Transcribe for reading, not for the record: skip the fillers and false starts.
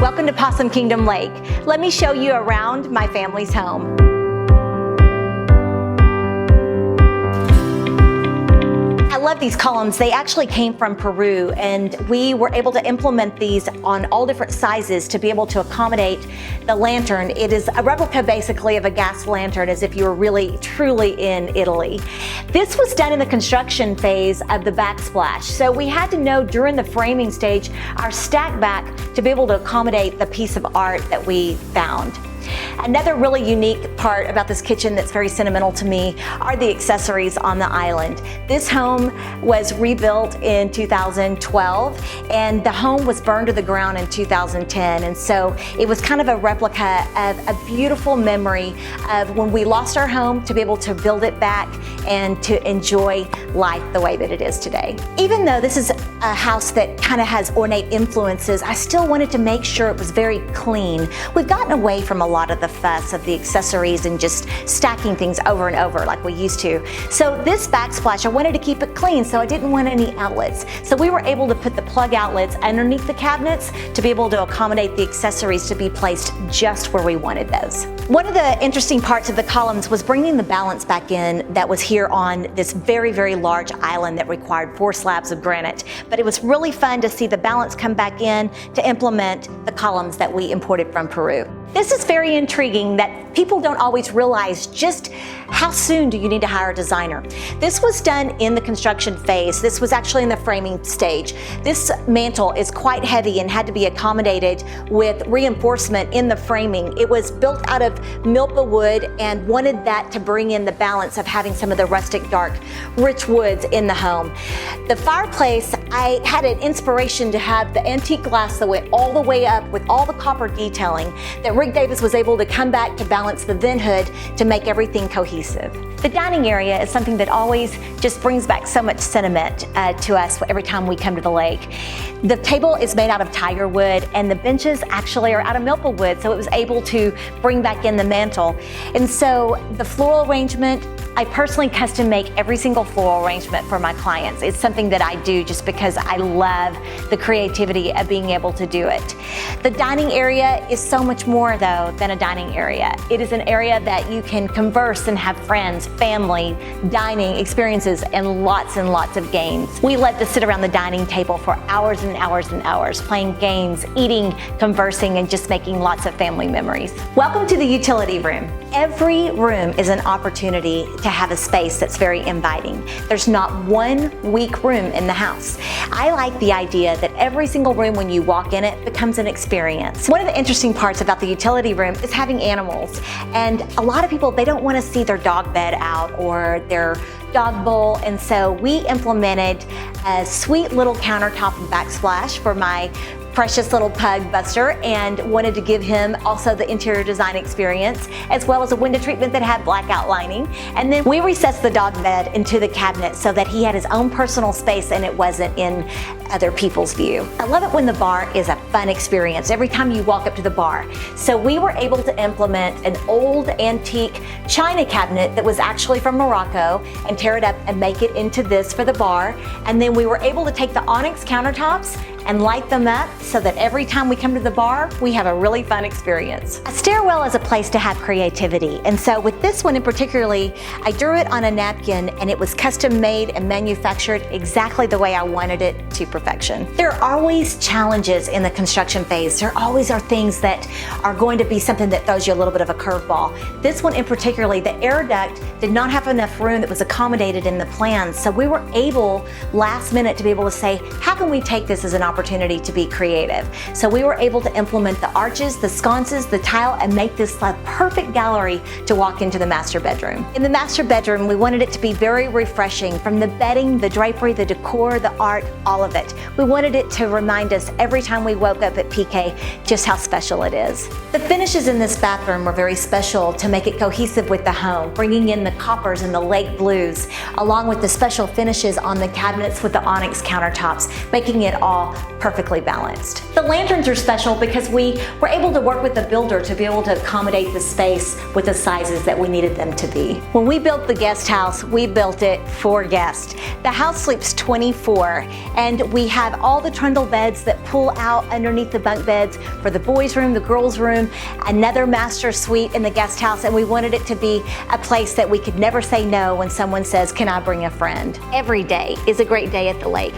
Welcome to Possum Kingdom Lake. Let me show you around my family's home. I love these columns. They actually came from Peru, and we were able to implement these on all different sizes to be able to accommodate the lantern. It is a replica basically of a gas lantern, as if you were really truly in Italy. This was done in the construction phase of the backsplash. So we had to know during the framing stage our stack back to be able to accommodate the piece of art that we found. Another really unique part about this kitchen that's very sentimental to me are the accessories on the island. This home was rebuilt in 2012, and the home was burned to the ground in 2010. And so it was kind of a replica of a beautiful memory of when we lost our home, to be able to build it back and to enjoy life the way that it is today. Even though this is a house that kind of has ornate influences, I still wanted to make sure it was very clean. We've gotten away from a lot of the fuss of the accessories and just stacking things over and over like we used to. So this backsplash, I wanted to keep it clean, so I didn't want any outlets. So we were able to put the plug outlets underneath the cabinets to be able to accommodate the accessories to be placed just where we wanted those. One of the interesting parts of the columns was bringing the balance back in that was here on this very, very large island that required 4 slabs of granite. But it was really fun to see the balance come back in to implement the columns that we imported from Peru. This is very intriguing that people don't always realize just how soon do you need to hire a designer. This was done in the construction phase. This was actually in the framing stage. This mantle is quite heavy and had to be accommodated with reinforcement in the framing. It was built out of milpa wood and wanted that to bring in the balance of having some of the rustic, dark, rich woods in the home. The fireplace, I had an inspiration to have the antique glass that went all the way up with all the copper detailing that Rick Davis was able to come back to balance the vent hood to make everything cohesive. The dining area is something that always just brings back so much sentiment to us every time we come to the lake. The table is made out of tiger wood, and the benches actually are out of milpa wood, so it was able to bring back in the mantle. And so the floral arrangement, I personally custom make every single floral arrangement for my clients. It's something that I do just because I love the creativity of being able to do it. The dining area is so much more though than a dining area. It is an area that you can converse and have friends, family, dining experiences, and lots of games. We love to sit around the dining table for hours and hours and hours, playing games, eating, conversing, and just making lots of family memories. Welcome to the utility room. Every room is an opportunity to have a space that's very inviting. There's not one weak room in the house. I like the idea that every single room when you walk in it becomes an experience. One of the interesting parts about the utility room is having animals. And a lot of people, they don't want to see their dog bed out or their dog bowl, and so we implemented a sweet little countertop and backsplash for my precious little pug Buster, and wanted to give him also the interior design experience, as well as a window treatment that had black outlining. And then we recessed the dog bed into the cabinet so that he had his own personal space and it wasn't in other people's view. I love it when the bar is a fun experience every time you walk up to the bar. So we were able to implement an old antique china cabinet that was actually from Morocco and tear it up and make it into this for the bar. And then we were able to take the onyx countertops and light them up so that every time we come to the bar, we have a really fun experience. A stairwell is a place to have creativity. And so with this one in particularly, I drew it on a napkin and it was custom made and manufactured exactly the way I wanted it to perfection. There are always challenges in the construction phase. There always are things that are going to be something that throws you a little bit of a curveball. This one in particularly, the air duct did not have enough room that was accommodated in the plans. So we were able last minute to be able to say, how can we take this as an opportunity to be creative? So we were able to implement the arches, the sconces, the tile, and make this a perfect gallery to walk into the master bedroom. In the master bedroom, we wanted it to be very refreshing, from the bedding, the drapery, the decor, the art, all of it. We wanted it to remind us every time we woke up at PK just how special it is. The finishes in this bathroom were very special to make it cohesive with the home, bringing in the coppers and the lake blues, along with the special finishes on the cabinets with the onyx countertops, making it all perfectly balanced. The lanterns are special because we were able to work with the builder to be able to accommodate the space with the sizes that we needed them to be. When we built the guest house, we built it for guests. The house sleeps 24, and we have all the trundle beds that pull out underneath the bunk beds for the boys' room, the girls' room, another master suite in the guest house, and we wanted it to be a place that we could never say no when someone says, "Can I bring a friend?" Every day is a great day at the lake.